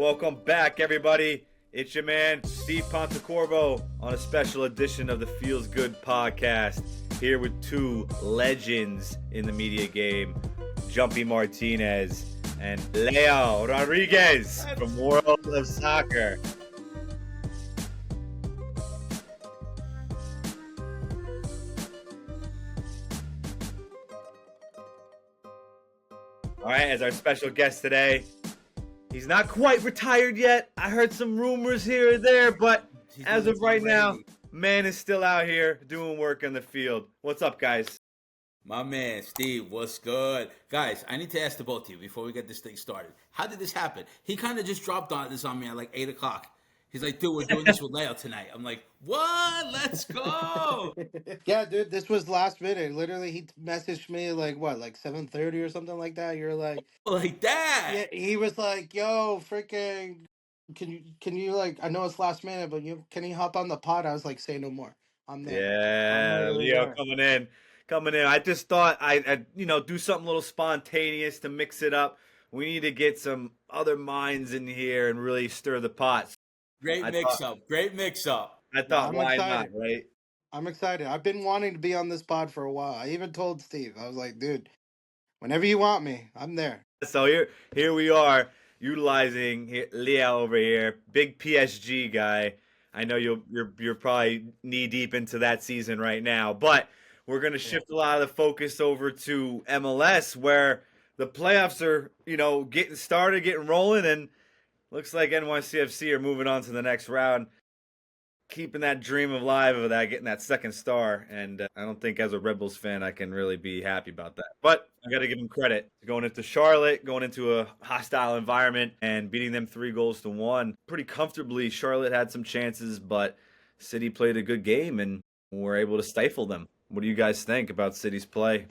welcome back, everybody. It's your man, Steve Pontecorvo, on a special edition of the Feels Good podcast, here with two legends in the media game, Jumpy Martinez and Leo Rodriguez from World of Soccer. All right, as our special guest today, he's not quite retired yet. I heard some rumors here and there, but as of right now, man is still out here doing work in the field. What's up, guys? My man, Steve, what's good? Guys, I need to ask the both of you before we get this thing started. How did this happen? He kind of just dropped this on me at like 8 o'clock. He's like, dude, we're doing this with Leo tonight. I'm like, what? Let's go. Yeah, dude, this was last minute. Literally, he messaged me like 7:30 or something like that. You're like that. Yeah, he was like, yo, freaking, can you like, I know it's last minute, but can you hop on the pod? I was like, say no more. I'm there. Yeah, Leo coming in. I just thought I'd do something a little spontaneous to mix it up. We need to get some other minds in here and really stir the pot. Great mix up. I thought, why not, right? I'm excited. I've been wanting to be on this pod for a while. I even told Steve, I was like, dude, whenever you want me, I'm there. So here we are, utilizing Leo over here, big PSG guy. I know you're probably knee deep into that season right now, but we're gonna shift a lot of the focus over to MLS, where the playoffs are getting started, getting rolling, and looks like NYCFC are moving on to the next round, keeping that dream alive of that, getting that second star. And I don't think as a Red Bulls fan I can really be happy about that. But I got to give them credit. Going into Charlotte, going into a hostile environment and beating them 3-1 pretty comfortably. Charlotte had some chances, but City played a good game and were able to stifle them. What do you guys think about City's play?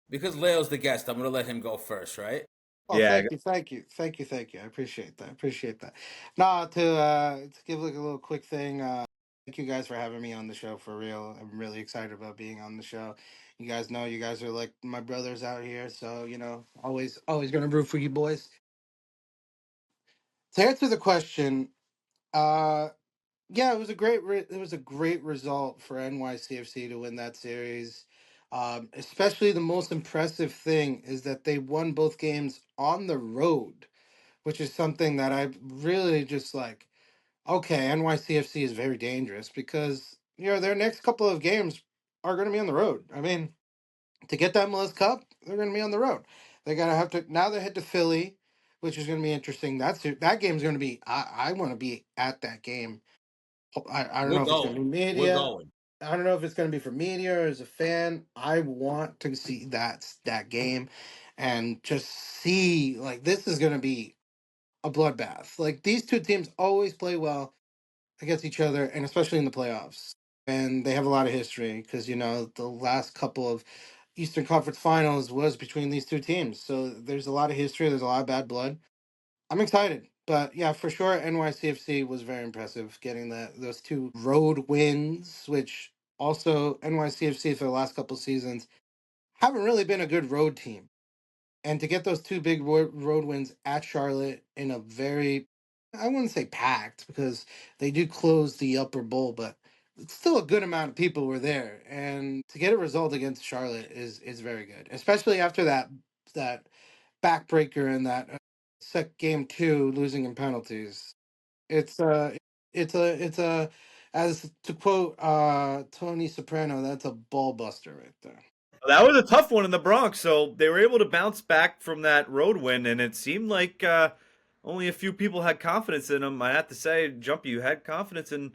Because Leo's the guest, I'm going to let him go first, right? Oh, yeah. Thank you. I appreciate that. Nah, to give like a little quick thing. Thank you guys for having me on the show, for real. I'm really excited about being on the show. You guys know you guys are like my brothers out here, so always gonna root for you boys. To answer the question, yeah, it was a great result for NYCFC to win that series. Especially the most impressive thing is that they won both games on the road, which is something that I really just like. Okay, NYCFC is very dangerous because their next couple of games are going to be on the road. I mean, to get that MLS Cup, they're going to be on the road. They now they head to Philly, which is going to be interesting. That game's going to be. I want to be at that game. I don't know if it's going to be media. We're going. I don't know if it's going to be for media or as a fan. I want to see that game, and just see like this is going to be a bloodbath. Like these two teams always play well against each other, and especially in the playoffs. And they have a lot of history because the last couple of Eastern Conference Finals was between these two teams. So there's a lot of history. There's a lot of bad blood. I'm excited, but yeah, for sure, NYCFC was very impressive getting those two road wins, which also NYCFC for the last couple of seasons haven't really been a good road team. And to get those two big road wins at Charlotte in a very, I wouldn't say packed because they do close the upper bowl, but it's still a good amount of people were there. And to get a result against Charlotte is very good, especially after that backbreaker in that game 2 losing in penalties. It's as to quote Tony Soprano, that's a ball buster right there. That was a tough one in the Bronx, so they were able to bounce back from that road win, and it seemed like only a few people had confidence in them. I have to say, Jumpy, you had confidence in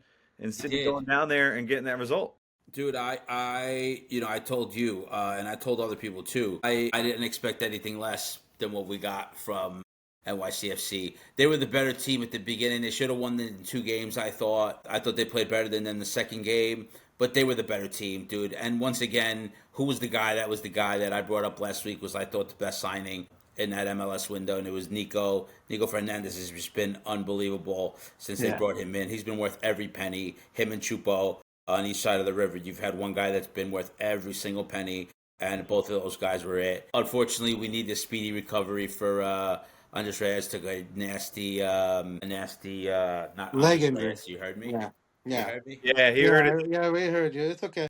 City going down there and getting that result. Dude, I told you, and I told other people too, I didn't expect anything less than what we got from NYCFC. They were the better team at the beginning. They should have won in 2 games, I thought. I thought they played better than them the second game, but they were the better team, dude. And once again, who was the guy? That was the guy that I brought up last week, was I thought the best signing in that MLS window, and it was Nico. Nico Fernandez has just been unbelievable since they brought him in. He's been worth every penny. Him and Chupo on each side of the river. You've had one guy that's been worth every single penny, and both of those guys were it. Unfortunately, we need a speedy recovery for Andres Reyes took a nasty, not Leg Andres injury. Reyes. You heard me? Yeah. You Yeah. heard me? Yeah, he heard it. Yeah, we heard you. It's okay.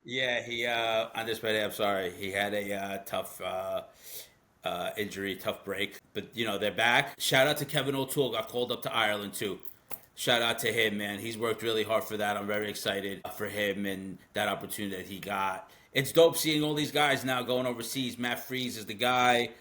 Yeah, he Andres Reyes. I'm sorry, he had a tough injury, tough break. But they're back. Shout out to Kevin O'Toole. Got called up to Ireland too. Shout out to him, man. He's worked really hard for that. I'm very excited for him and that opportunity that he got. It's dope seeing all these guys now going overseas. Matt Freeze is the guy.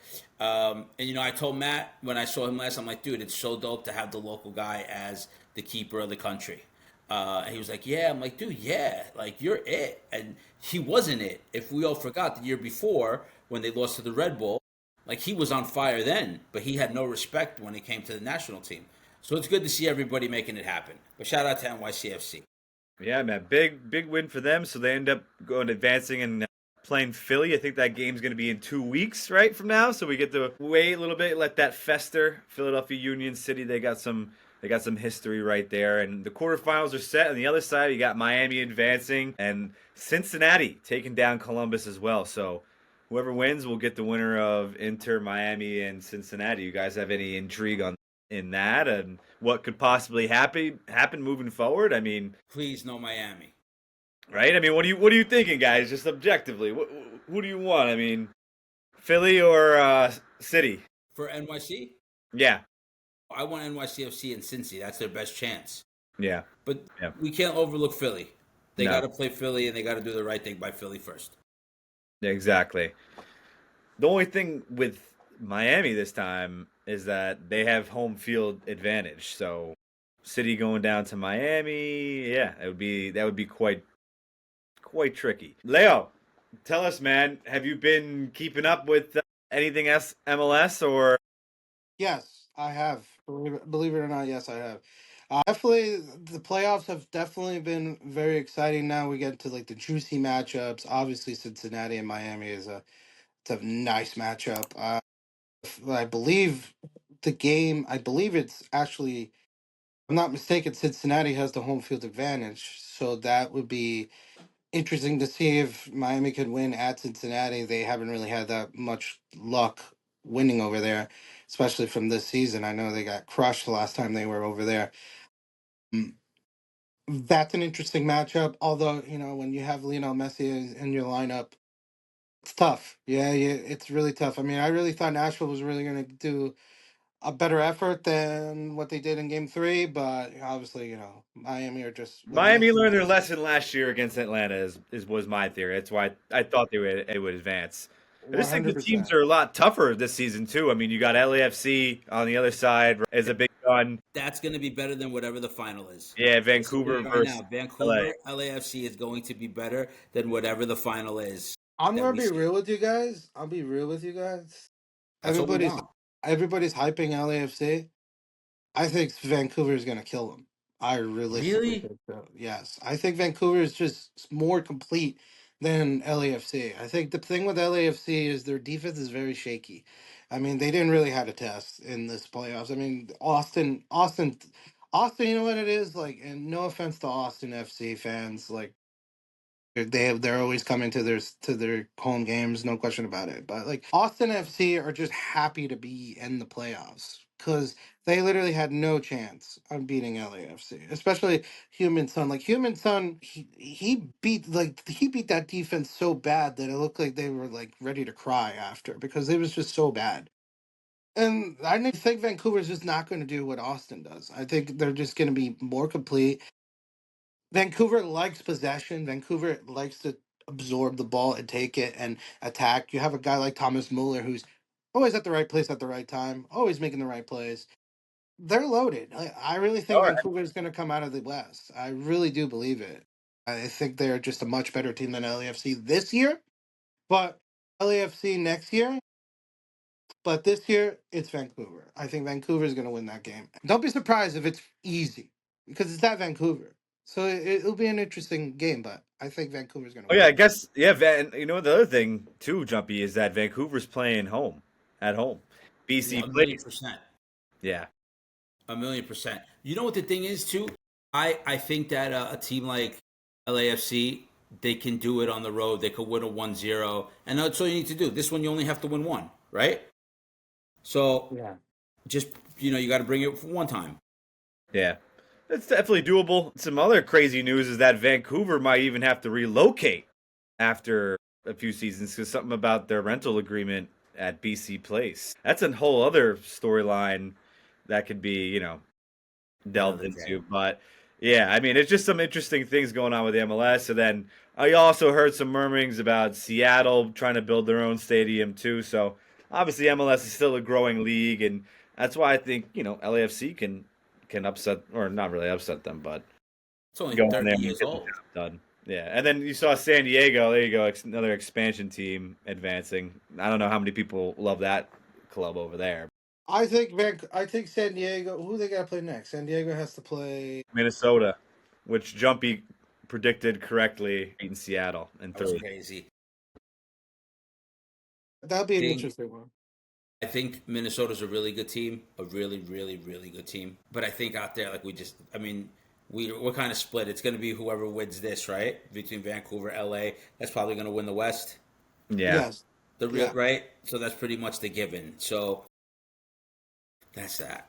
And I told Matt when I saw him last, I'm like, dude, it's so dope to have the local guy as the keeper of the country. And he was like, yeah. I'm like, dude, yeah, like you're it. And he wasn't it. If we all forgot the year before when they lost to the Red Bull, like he was on fire then, but he had no respect when it came to the national team. So it's good to see everybody making it happen. But shout out to NYCFC. Yeah, man, big win for them. So they end up going advancing and playing Philly. I think that game's going to be in 2 weeks, right from now. So we get to wait a little bit, let that fester. Philadelphia Union City, they got some history right there, and the quarterfinals are set. On the other side, you got Miami advancing and Cincinnati taking down Columbus as well. So whoever wins will get the winner of Inter Miami and Cincinnati. You guys have any intrigue on in that and what could possibly happen moving forward? I mean, Please, no Miami. right? I mean, what are you thinking, guys? Just objectively, who do you want? I mean, Philly or City? For NYC, Yeah, I want NYCFC and Cincy. That's their best chance. yeah, But yeah. we can't overlook Philly. They No, got to play Philly, and they got to do the right thing by Philly first. exactly. The only thing with Miami this time is that they have home field advantage. So City going down to Miami, yeah, that would be quite tricky. Leo, tell us, man, have you been keeping up with anything else MLS or Yes, I have. Believe it or not, yes, I have. Definitely, the playoffs have definitely been very exciting. Now we get to like the juicy matchups. Obviously, Cincinnati and Miami is it's a nice matchup. I believe the game. I believe it's actually, if I'm not mistaken, Cincinnati has the home field advantage, so that would be interesting to see if Miami could win at Cincinnati. They haven't really had that much luck winning over there, especially from this season. I know they got crushed the last time they were over there. Mm, That's an interesting matchup. Although, when you have Lionel Messi in your lineup, it's tough. Yeah, yeah, it's really tough. I mean, I really thought Nashville was really going to do a better effort than what they did in Game 3, but obviously, Miami are just with Miami Messi. learned their lesson last year against Atlanta is was my theory. That's why I thought they would advance. I just think the teams 100%. are a lot tougher this season too. I mean, you got LAFC on the other side as a big gun. That's going to be better than whatever the final is. Yeah, Let's just Vancouver say it right versus now, LA. Vancouver LAFC is going to be better than whatever the final is I'm that gonna we be see. real with you guys. I'll be real with you guys. That's all we Everybody's want. everybody's hyping LAFC. I think Vancouver is gonna kill them. I realistically Really? think so. Yes, I think Vancouver is just more complete than LAFC. I think the thing with LAFC is their defense is very shaky. I mean, they didn't really have a test in this playoffs. I mean, Austin. You know what it is like, and no offense to Austin FC fans, like they're always coming to their home games, no question about it. But like Austin FC are just happy to be in the playoffs because they literally had no chance of beating LAFC, especially Human Sun. Like Human Sun, he beat that defense so bad that it looked like they were like ready to cry after because it was just so bad. And I think Vancouver's just not going to do what Austin does. I think they're just going to be more complete. Vancouver likes possession. Vancouver likes to absorb the ball and take it and attack. You have a guy like Thomas Muller who's always at the right place at the right time, always making the right plays. They're loaded. I really think All right. Vancouver is going to come out of the West. I really do believe it. I think they're just a much better team than LAFC this year, but LAFC next year. But this year, it's Vancouver. I think Vancouver is going to win that game. Don't be surprised if it's easy because it's at Vancouver. So it'll be an interesting game, but I think Vancouver's going to Oh win yeah, I it. guess yeah. You know the other thing too, Jumpy, is that Vancouver's playing at home. BC A million plays. percent. Yeah. A million percent. You know what the thing is too? I think that a team like LAFC, they can do it on the road. They could win a 1-0, and that's all you need to do. This one you only have to win one, right? So Yeah. Just you got to bring it for one time. Yeah. It's definitely doable. Some other crazy news is that Vancouver might even have to relocate after a few seasons because something about their rental agreement at BC Place. That's a whole other storyline that could be, delved Another day. into. But yeah, I mean, it's just some interesting things going on with the MLS. And then I also heard some murmurings about Seattle trying to build their own stadium too. So obviously, MLS is still a growing league, and that's why I think LAFC can upset, or not really upset them, but It's only go in there 30 and years get the old. job done. Yeah, and then you saw San Diego. There you go, another expansion team advancing. I don't know how many people love that club over there. I think San Diego. Who they got to play next? San Diego has to play. Minnesota, which Jumpy predicted correctly, beating Seattle in That was third. crazy. That'll be I an think interesting one. I think Minnesota's a really good team, a really, really, really good team. But I think out there, like I mean, we're kind of split. It's going to be whoever wins this, right? Between Vancouver, LA, that's probably going to win the West. Yeah, Yes. The real Yeah. right. So that's pretty much the given. So that's that.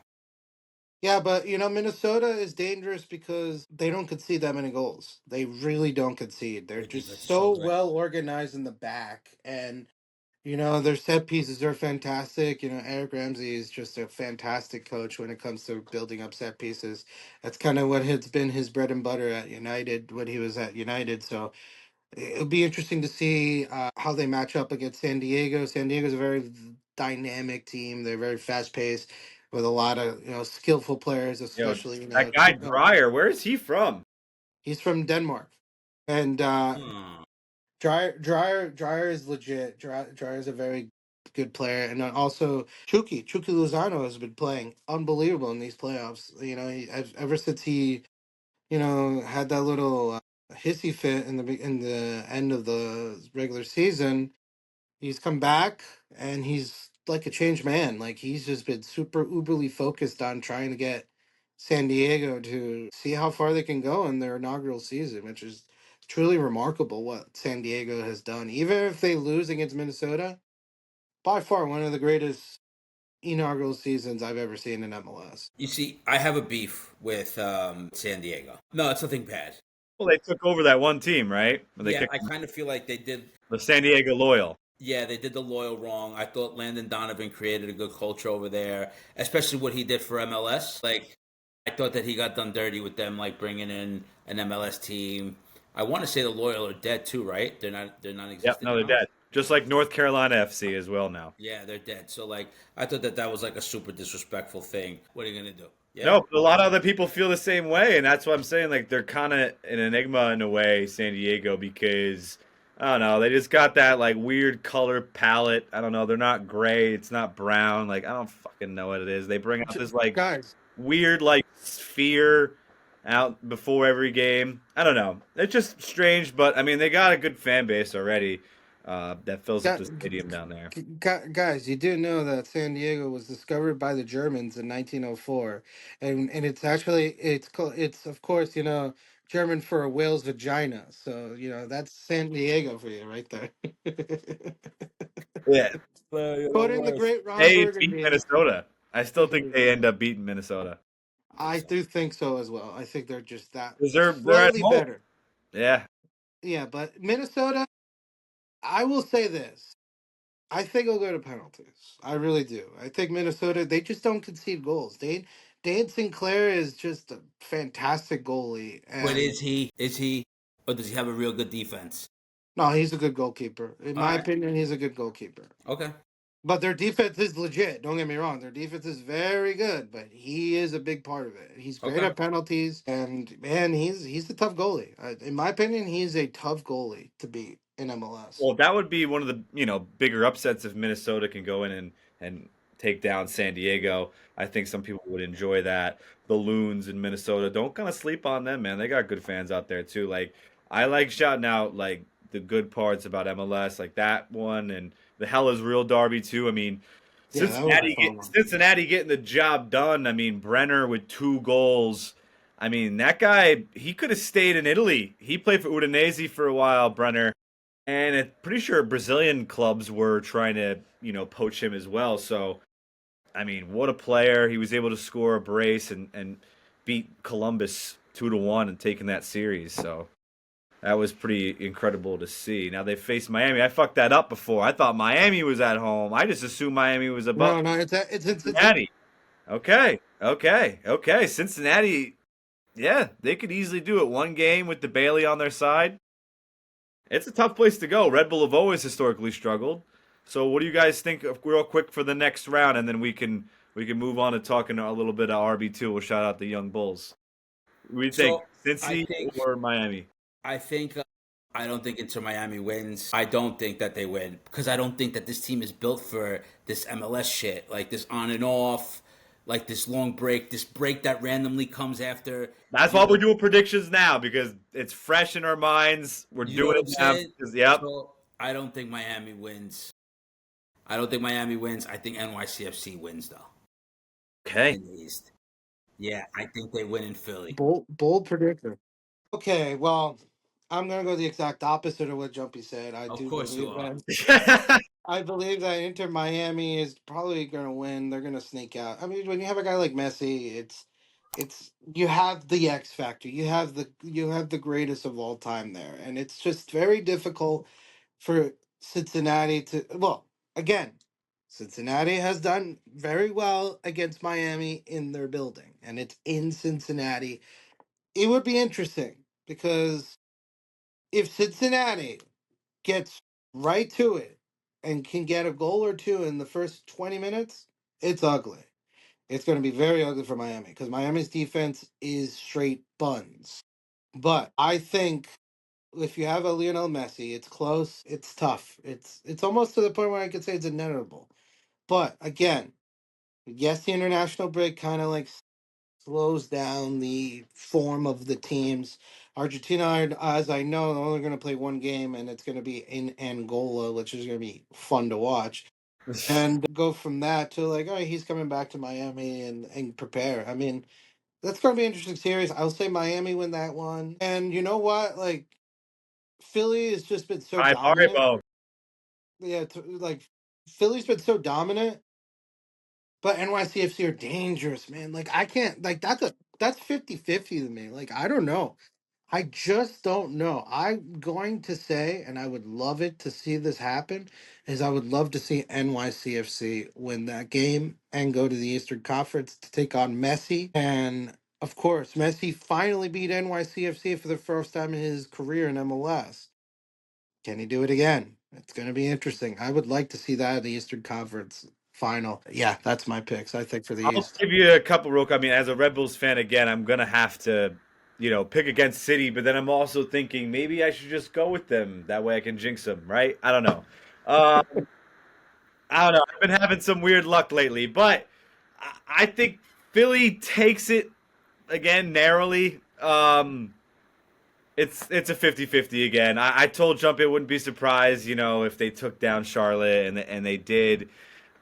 Yeah, but Minnesota is dangerous because they don't concede that many goals. They really don't concede. They're Their defense just is so so good. well organized in the back, and their set pieces are fantastic. Eric Ramsey is just a fantastic coach when it comes to building up set pieces. That's kind of what has been his bread and butter at United when he was at United. So it'll be interesting to see how they match up against San Diego. San Diego's a very dynamic team. They're very fast paced with a lot of skillful players, yo, especially that guy Dreyer, where is he from? he's from Denmark, and Hmm. Dreyer is legit. Dreyer is a very good player, and then also Chucky Lozano has been playing unbelievable in these playoffs. Ever since he had that little hissy fit in the end of the regular season. He's come back and he's like a changed man. Like he's just been super uberly focused on trying to get San Diego to see how far they can go in their inaugural season, which is truly remarkable what San Diego has done. Even if they lose against Minnesota, by far one of the greatest inaugural seasons I've ever seen in MLS. You see, I have a beef with San Diego. No, it's nothing bad. Well, they took over that one team, right? When they Yeah, kicked I kind of feel like they did. the San Diego Loyal. Yeah, they did the loyal wrong. I thought Landon Donovan created a good culture over there, especially what he did for MLS. Like, I thought that he got done dirty with them, like bringing in an MLS team. I want to say the loyal are dead too, right? They're not Yep, existent no, they're now. dead. Just like North Carolina FC as well now. Yeah, they're dead. So like, I thought that that was like a super disrespectful thing. What are you gonna do? Yeah. No, but a lot of other people feel the same way, and that's what I'm saying. Like they're kind of an enigma in a way, San Diego, because I don't know, they just got that like weird color palette. I don't know, they're not gray, it's not brown. Like I don't fucking know what it is. They bring out this like Guys, weird like sphere out before every game. I don't know. It's just strange, but I mean they got a good fan base already that fills up gu- the stadium down there. guys, you do know that San Diego was discovered by the Germans in 1904, and it's actually it's of course German for a whale's vagina. So that's San Diego for you right there. Yeah, Quoting the great Ron they beat Burgundy, Minnesota. I still think they end up beating Minnesota. I think I so. do think so as well. I think they're just that 'Cause they're at slightly home. better. Yeah. Yeah, but Minnesota, I will say this. I think it'll go to penalties. I really do. I think Minnesota, they just don't concede goals. Dane Sinclair is just a fantastic goalie. But And is he? Is he? Or does he have a real good defense? no, he's a good goalkeeper. In All my right. opinion, he's a good goalkeeper. Okay. But their defense is legit. Don't get me wrong. Their defense is very good, but he is a big part of it. He's great Okay. at penalties, and man, he's a tough goalie. In my opinion, he's a tough goalie to beat in MLS. Well, that would be one of the bigger upsets if Minnesota can go in and take down San Diego. I think some people would enjoy that. The Loons in Minnesota, don't kind of sleep on them, man. They got good fans out there too. Like I like shouting out like the good parts about MLS, like that one and the Hell is Real Derby too. I mean, Yeah, that was a Cincinnati fun one. Cincinnati getting the job done. I mean, Brenner with 2 goals. I mean, that guy, he could have stayed in Italy. He played for Udinese for a while, Brenner. And I'm pretty sure Brazilian clubs were trying to, poach him as well. So I mean, what a player! He was able to score a brace and beat Columbus 2-1 and taking that series. So that was pretty incredible to see. Now they faced Miami. I fucked that up before. I thought Miami was at home. I just assumed Miami was above No, it's in Cincinnati. Cincinnati. Okay. Cincinnati, yeah, they could easily do it. One game with the Bailey on their side. It's a tough place to go. Red Bull have always historically struggled. So, what do you guys think, real quick, for the next round, and then we can move on to talking a little bit of RB2. We'll shout out the young Bulls. What do you think, So I Cincy think or Miami? I think I don't think Inter Miami wins. I don't think that they win because I don't think that this team is built for this MLS shit, like this on and off, like this long break, this break that randomly comes after. That's You why we're know, doing predictions now because it's fresh in our minds. We're you know doing what it I'm now saying? because, yep. So I don't think Miami wins. I don't think Miami wins. I think NYCFC wins though Okay. in the East. Yeah, I think they win in Philly. Bold predictor. Okay, well, I'm gonna go the exact opposite of what Jumpy said. Of course you are. I believe that Inter Miami is probably gonna win. They're gonna sneak out. I mean, when you have a guy like Messi, it's you have the X factor. You have the greatest of all time there, and it's just very difficult for Cincinnati to. Well, again, Cincinnati has done very well against Miami in their building, and it's in Cincinnati. It would be interesting because if Cincinnati gets right to it and can get a goal or two in the first 20 minutes, it's ugly. It's going to be very ugly for Miami because Miami's defense is straight buns. But I think if you have a Lionel Messi, it's close, it's tough. It's almost to the point where I could say it's inevitable. But again, yes, the international break kind of like slows down the form of the teams. Argentina, as I know, are only going to play one game, and it's going to be in Angola, which is going to be fun to watch. And go from that to like, oh, he's coming back to Miami and prepare. I mean, that's going to be an interesting series. I'll say Miami win that one. And you know what? Like, Philly has just been so Hi, dominant. Maribo. Yeah, like Philly's been so dominant. But NYCFC are dangerous, man. Like I can't like that's 50-50 to me. Like I don't know. I just don't know. I'm going to say, and I would love it to see this happen, is I would love to see NYCFC win that game and go to the Eastern Conference to take on Messi. And of course, Messi finally beat NYCFC for the first time in his career in MLS. Can he do it again? It's going to be interesting. I would like to see that at the Eastern Conference final. Yeah, that's my picks, I think, for the I'll East. give you a couple real quick. I mean, as a Red Bulls fan, again, I'm gonna have to, pick against City, but then I'm also thinking maybe I should just go with them. That way I can jinx them, right? I don't know. Um, I don't know. I've been having some weird luck lately, but I think Philly takes it again narrowly. It's a 50-50 again. I told Jump it wouldn't be surprised, if they took down Charlotte and they did.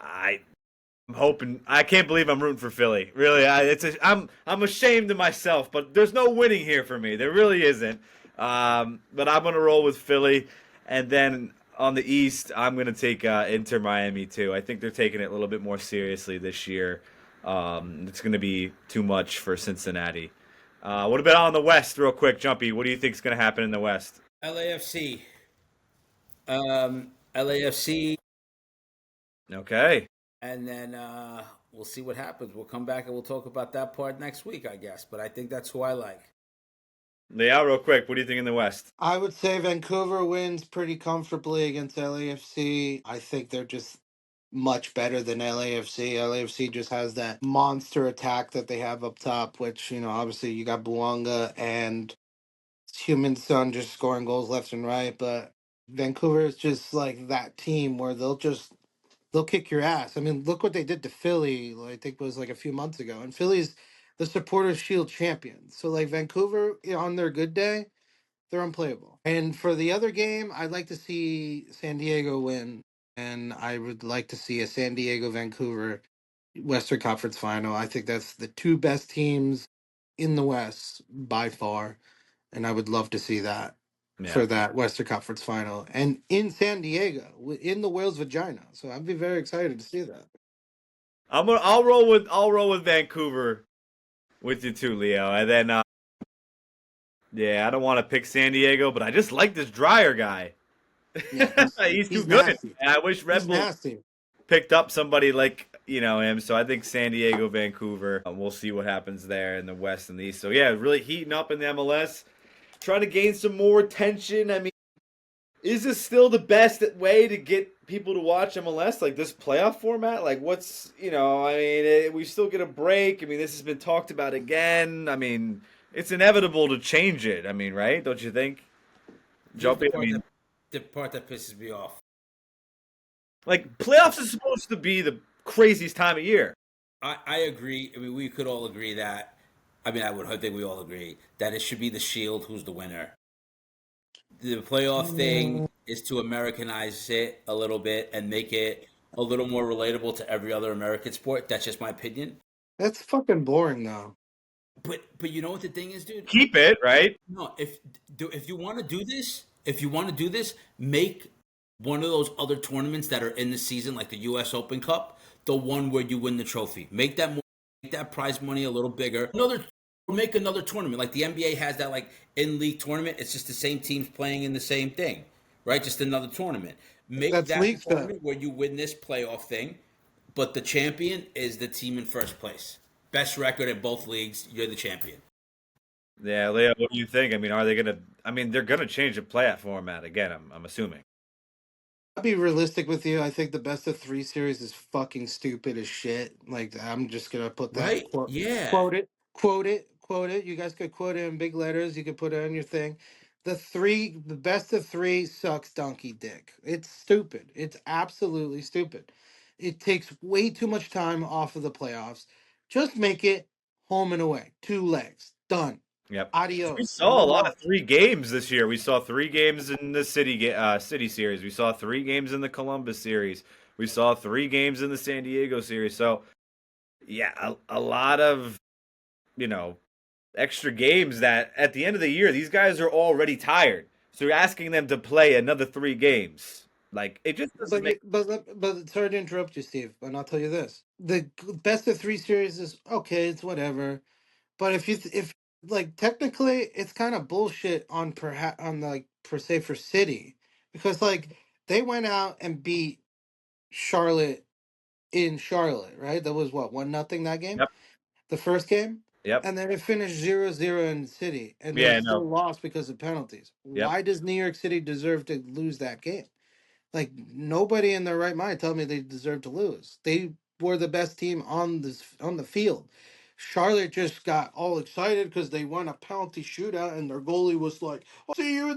I'm hoping. I can't believe I'm rooting for Philly. Really, I'm ashamed of myself, but there's no winning here for me. There really isn't. But I'm gonna roll with Philly, and then on the East, I'm gonna take Inter Miami too. I think they're taking it a little bit more seriously this year. It's gonna be too much for Cincinnati. What about on the West, real quick, Jumpy? What do you think is gonna happen in the West? LAFC. LAFC, Okay. and then we'll see what happens. We'll come back and we'll talk about that part next week, I guess. But I think that's who I like. Yeah, real quick. What do you think in the West? I would say Vancouver wins pretty comfortably against LAFC. I think they're just much better than LAFC. LAFC just has that monster attack that they have up top, which, obviously you got Buanga and Human Son just scoring goals left and right. But Vancouver is just like that team where they'll kick your ass. I mean, look what they did to Philly. I think it was like a few months ago, and Philly's the Supporters Shield champion. So like Vancouver, on their good day, they're unplayable. And for the other game, I'd like to see San Diego win, and I would like to see a San Diego Vancouver Western Conference final. I think that's the two best teams in the West by far, and I would love to see that Yeah. for that Western Conference final and in San Diego, in the whale's vagina. So I'd be very excited to see that. I'll roll with Vancouver with you too, Leo. And then yeah, I don't want to pick San Diego, but I just like this Dryer guy. Yeah, He's too he's good. nasty. And I wish He's Red Bull nasty. picked up somebody like him. So I think San Diego, Vancouver. We'll see what happens there in the West and the East. So yeah, really heating up in the MLS, trying to gain some more attention. I mean, is this still the best way to get people to watch MLS? Like this playoff format? Like what's I mean, we still get a break. I mean, this has been talked about again. I mean, it's inevitable to change it. I mean, right? Don't you think? Here's Jumping. I mean, the part that pisses me off. like playoffs is supposed to be the craziest time of year. I agree. I mean, we could all agree that. I mean, I think we all agree that it should be the Shield who's the winner. The playoff thing is to Americanize it a little bit and make it a little more relatable to every other American sport. That's just my opinion. That's fucking boring though. But you know what the thing is, dude? Keep it right. No, if you want to do this, make one of those other tournaments that are in the season, like the U.S. Open Cup, the one where you win the trophy. Make that prize money a little bigger. Make another tournament like the NBA has that like in league tournament. It's just the same teams playing in the same thing, right? Just another tournament. Make That's that league stuff. tournament where you win this playoff thing, but the champion is the team in first place. Best record in both leagues. You're the champion. Yeah, Leo, what do you think? I mean, are they gonna? I mean, they're gonna change the playoff format again. I'm assuming. I'll be realistic with you. I think the best of three series is fucking stupid as shit. Like I'm just gonna put that Right? Yeah. quote it. You guys could quote it in big letters. You could put it on your thing. The best of three sucks donkey dick. It's stupid. It's absolutely stupid. It takes way too much time off of the playoffs. Just make it home and away. Two legs. Done. Yep. We Adios. saw a Move lot on. of three games this year. We saw three games in the City series. We saw three games in the Columbus series. We saw three games in the San Diego series. So yeah, a lot of you know extra games that at the end of the year these guys are already tired. So you're asking them to play another three games. Like it just doesn't make. But sorry to interrupt you, Steve. And I'll tell you this: best of three series is okay. It's whatever. But if like technically, it's kind of bullshit on perhaps on like per se for City because like they went out and beat Charlotte in Charlotte, right? That was what 1-0 that game, Yep. the first game, Yep. and then it finished 0-0 in City, and they Yeah. still No. lost because of penalties. Yep. Why does New York City deserve to lose that game? Like nobody in their right mind told me they deserved to lose. They were the best team on the field. Charlotte just got all excited because they won a penalty shootout, and their goalie was like, "Oh, see you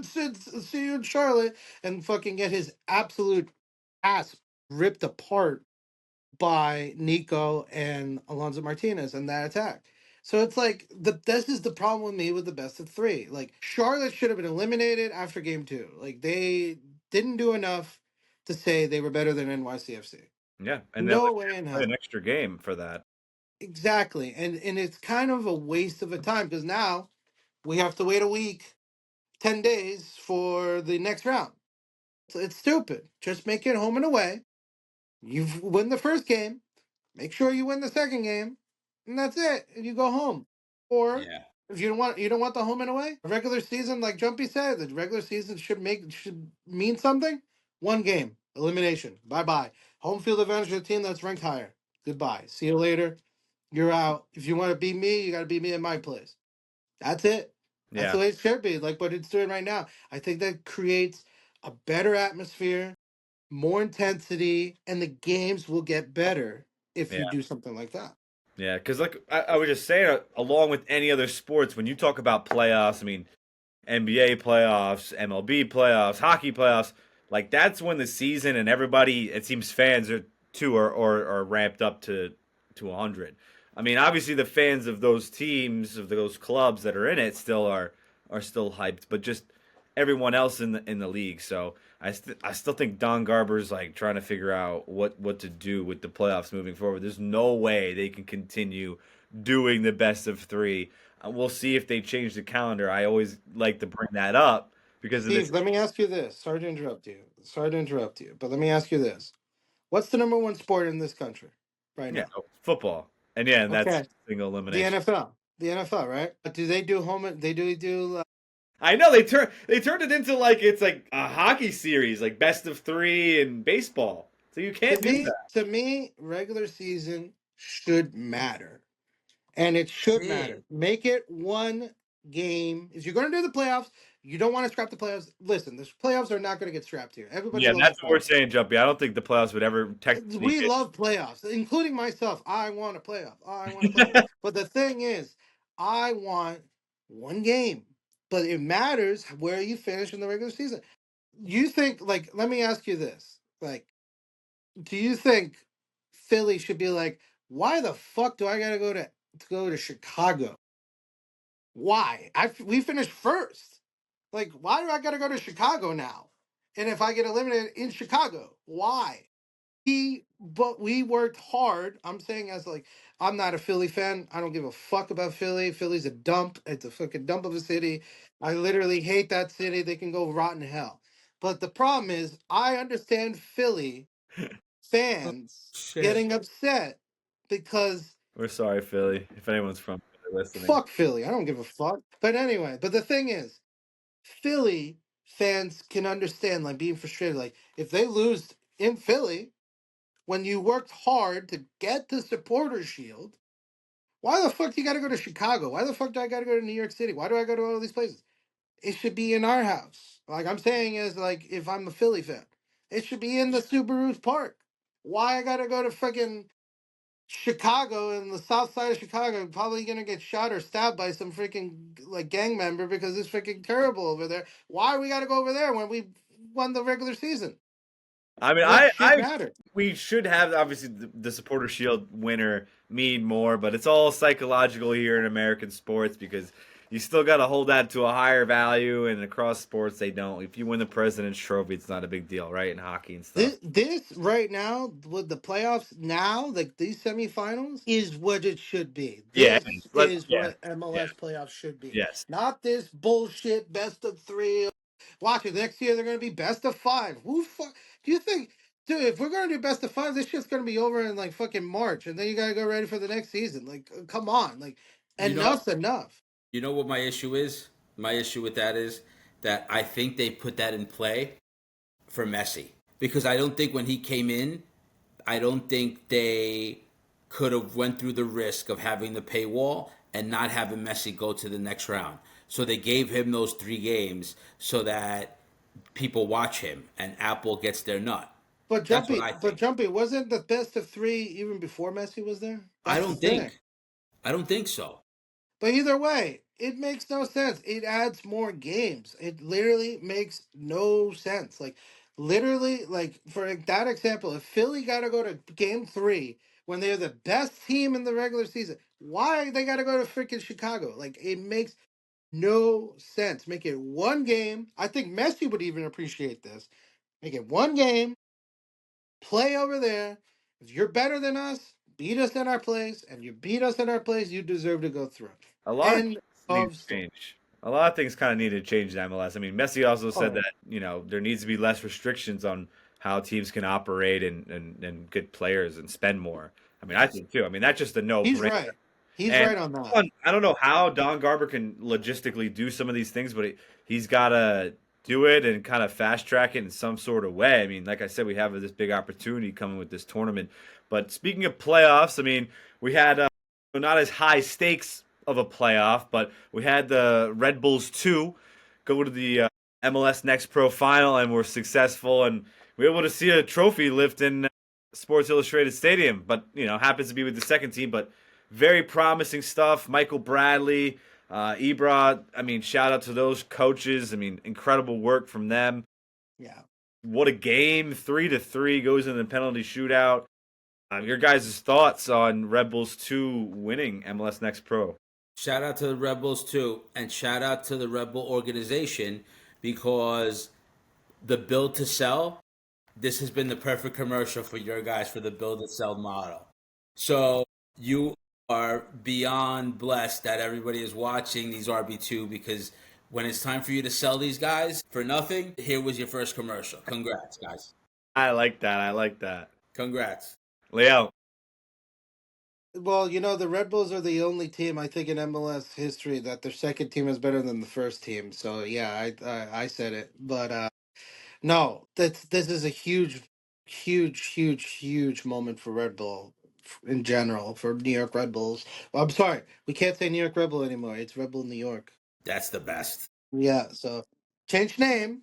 in Charlotte," and fucking get his absolute ass ripped apart by Nico and Alonso Martinez in that attack. So it's like this is the problem with me with the best of three. Like Charlotte should have been eliminated after game two. Like they didn't do enough to say they were better than NYCFC. Yeah. And then No like, way in play an hell. extra game for that. Exactly. And it's kind of a waste of a time because now we have to wait a week, 10 days for the next round. So it's stupid. Just make it home and away. You've win the first game. Make sure you win the second game, and that's it. And you go home. Or Yeah. if you don't want the home and away, regular season, like Jumpy said, the regular season should mean something. One game, elimination. Bye bye. Home field advantage to the team that's ranked higher. Goodbye. See you later. You're out. If you want to beat me, you got to beat me at my place. That's it. That's Yeah. the way it should be. Like what it's doing right now. I think that creates a better atmosphere, more intensity, and the games will get better if you Yeah. do something like that. Yeah. Because like I was just saying, along with any other sports, when you talk about playoffs, I mean NBA playoffs, MLB playoffs, hockey playoffs. Like that's when the season and everybody, it seems fans are too are ramped up to 100. I mean, obviously the fans of those teams of those clubs that are in it still are still hyped, but just everyone else in the league. So I still think Don Garber's like trying to figure out what to do with the playoffs moving forward. There's no way they can continue doing the best of three. We'll see if they change the calendar. I always like to bring that up because of Steve, this. let me ask you this. Sorry to interrupt you. Sorry to interrupt you, but let me ask you this. What's the number one sport in this country? right Yeah, now. football. And that's Okay, single the elimination. NFL, the NFL, right? But do they do home? They do. I know they turned it into like it's like a hockey series, like best of 3 in baseball. So you can't do that. To me, regular season should matter. And it should See, matter. Make it one game. If you're going to do the playoffs, you don't want to scrap the playoffs. Listen, the playoffs are not going to get scrapped here. Everybody Yeah, loves the that's what we're playoffs. saying, Jumpy. I don't think the playoffs would ever technically We get. love playoffs, including myself. I want a playoff. I want a playoff. But the thing is, I want one game. But it matters where you finish in the regular season. You think, like, let me ask you this. Like, do you think Philly should be like, why the fuck do I gotta go to Chicago? Why? We finished first. Like, why do I gotta go to Chicago now? And if I get eliminated in Chicago, why? But we worked hard. I'm saying as like, I'm not a Philly fan. I don't give a fuck about Philly. Philly's a dump. It's a fucking dump of a city. I literally hate that city. They can go rot in hell. But the problem is, I understand Philly oh, fans shit. getting upset because We're sorry, Philly. If anyone's from Philly listening, fuck Philly. I don't give a fuck. But anyway, but the thing is, Philly fans can understand like being frustrated. Like if they lose in Philly, when you worked hard to get the supporter shield, why the fuck do you gotta go to Chicago? Why the fuck do I gotta go to New York City? Why do I go to all these places? It should be in our house. Like I'm saying is like if I'm a Philly fan, it should be in the Subaru's park. Why I gotta go to freaking Chicago and the south side of Chicago probably gonna get shot or stabbed by some freaking like gang member because it's freaking terrible over there. Why we gotta go over there when we won the regular season? I mean, It should I matter. we should have obviously the supporter shield winner mean more, but it's all psychological here in American sports because you still got to hold that to a higher value, and across sports they don't. If you win the President's Trophy, it's not a big deal, right? In hockey and stuff. This right now with the playoffs now, like these semifinals, is what it should be. Yeah, This let is yeah, what yeah, MLS playoffs should be. yes. Not this bullshit best of three. Watch it. Next year they're gonna be best of five. Who fuck do you think? Dude, if we're gonna do best of five, this shit's gonna be over in like fucking March, and then you gotta go ready for the next season. Like, come on, like You know, enough's enough. you know what my issue is? My issue with that is that I think they put that in play for Messi because I don't think when he came in, I don't think they could have went through the risk of having the paywall and not having Messi go to the next round. So they gave him those 3 games so that people watch him and Apple gets their nut. That's what I think. Jumpy, wasn't the best of three even before Messi was there? I That's the don't thing. think. I don't think so. But either way, it makes no sense. It adds more games. It literally makes no sense. Like literally, like for that example, if Philly got to go to Game 3 when they're the best team in the regular season, why they got to go to freaking Chicago? Like it makes no sense. Make it one game. I think Messi would even appreciate this. Make it one game. Play over there. If you're better than us, beat us in our place, and you beat us in our place, you deserve to go through. A lot of things End need of to story. change. A lot of things kind of need to change in MLS. I mean, Messi also said Oh, that there needs to be less restrictions on how teams can operate and get players and spend more. I mean, I think too. I mean, that's just a no he's brainer. right. He's And right on that. I don't know how Don Garber can logistically do some of these things, but he's got to do it and kind of fast track it in some sort of way. I mean, like I said, we have this big opportunity coming with this tournament. But speaking of playoffs, I mean, we had not as high stakes of a playoff, but we had the Red Bulls 2 go to the MLS Next Pro final and were successful, and we were able to see a trophy lift in Sports Illustrated Stadium. But happens to be with the second team, but very promising stuff. Michael Bradley, Ibra. I mean, shout out to those coaches. I mean, incredible work from them. Yeah. What a game! 3-3 goes in the penalty shootout. Your guys' thoughts on Red Bulls 2 winning MLS Next Pro? Shout out to the Rebels too, and shout out to the Rebel organization because the build to sell, this has been the perfect commercial for your guys for the build to sell model. So you are beyond blessed that everybody is watching these RB2 because when it's time for you to sell these guys for nothing, here was your first commercial. Congrats, guys. I like that. I like that. Congrats. Leo. Well, the Red Bulls are the only team I think in MLS history that their second team is better than the first team. So yeah, I said it, but no, this is a huge, huge, huge, huge moment for Red Bull in general for New York Red Bulls. Well, I'm sorry, we can't say New York Red Bull anymore. It's Red Bull New York. That's the best. Yeah, so change the name.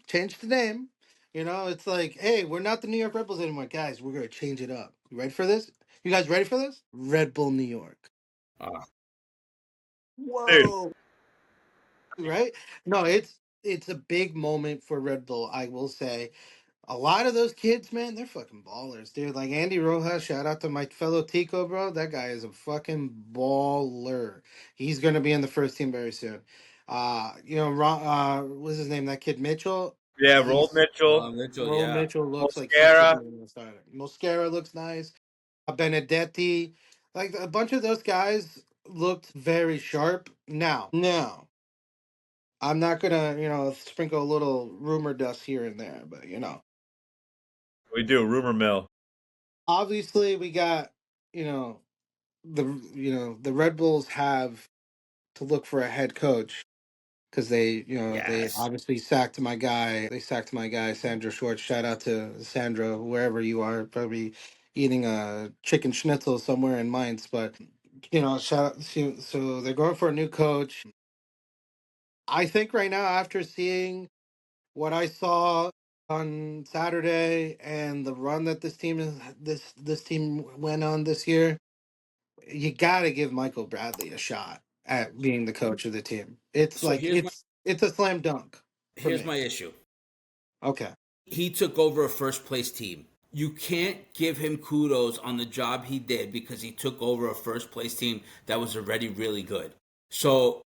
It's like, hey, we're not the New York Red Bulls anymore, guys. We're gonna change it up. You ready for this? You guys ready for this? Red Bull New York. Uh, Dude, Whoa. Right? No, it's a big moment for Red Bull, I will say. A lot of those kids, man, they're fucking ballers, dude. Like Andy Rojas, shout out to my fellow Tico, bro. That guy is a fucking baller. He's gonna be in the first team very soon. What's his name? That kid Mitchell. yeah, Roll He's Mitchell, Mitchell, Ro yeah. Mitchell looks like he should be Mosquera. in the starter. Mosquera looks nice. Benedetti, like a bunch of those guys looked very sharp. Now, I'm not gonna, sprinkle a little rumor dust here and there, but We do rumor mill. obviously we got, you know, the Red Bulls have to look for a head coach because they Yes. obviously sacked my guy. They sacked my guy Sandra Schwartz. Shout out to Sandra, wherever you are, probably eating a chicken schnitzel somewhere in Mainz. But shout out. So they're going for a new coach. I think right now, after seeing what I saw on Saturday and the run that this team went on this year, you got to give Michael Bradley a shot at being the coach of the team. It's So like it's a slam dunk for here's me. my issue. Okay. He took over a first place team. You can't give him kudos on the job he did because he took over a first place team that was already really good. So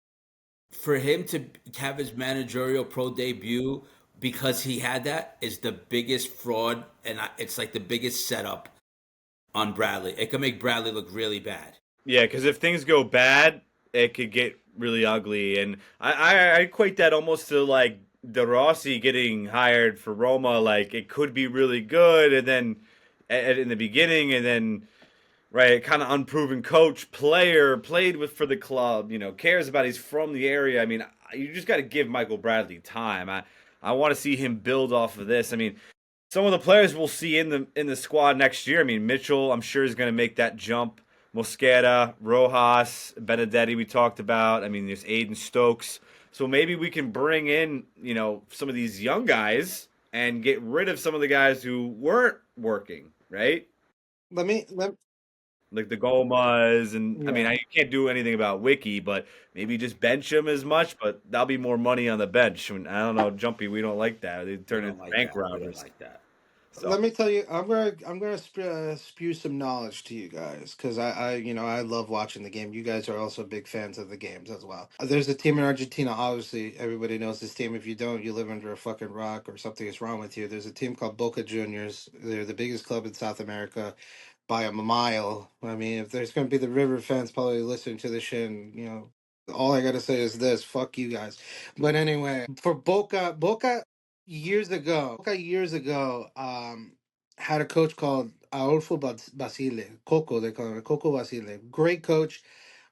for him to have his managerial pro debut because he had that is the biggest fraud, and it's like the biggest setup on Bradley. It could make Bradley look really bad. Yeah, because if things go bad, it could get really ugly. And I equate that almost to like De Rossi getting hired for Roma. Like it could be really good, and then in the beginning, and then right, kind of unproven coach, player, played with for the club. Cares about. He's from the area. I mean, you just got to give Michael Bradley time. I want to see him build off of this. I mean, some of the players we'll see in the squad next year. I mean, Mitchell, I'm sure is going to make that jump. Mosquera, Rojas, Benedetti, we talked about. I mean, there's Aiden Stokes. So maybe we can bring in, some of these young guys and get rid of some of the guys who weren't working, right? Let me let Like the Gomas, and I mean, Yeah. you can't do anything about Wiki, but maybe just bench him as much. But that'll be more money on the bench. I, mean, I don't know, Jumpy. We don't like that. They We turn don't into like bank that. We don't robbers. like that. So Let me tell you, I'm gonna spew some knowledge to you guys because I love watching the game. You guys are also big fans of the games as well. There's a team in Argentina. Obviously, everybody knows this team. If you don't, you live under a fucking rock or something is wrong with you. There's a team called Boca Juniors. They're the biggest club in South America by a mile. I mean, if there's gonna be the River fans probably listening to this shit, and all I gotta say is this: fuck you guys. But anyway, for Boca years ago, had a coach called Adolfo Basile, Coco. They call him Coco Basile. Great coach,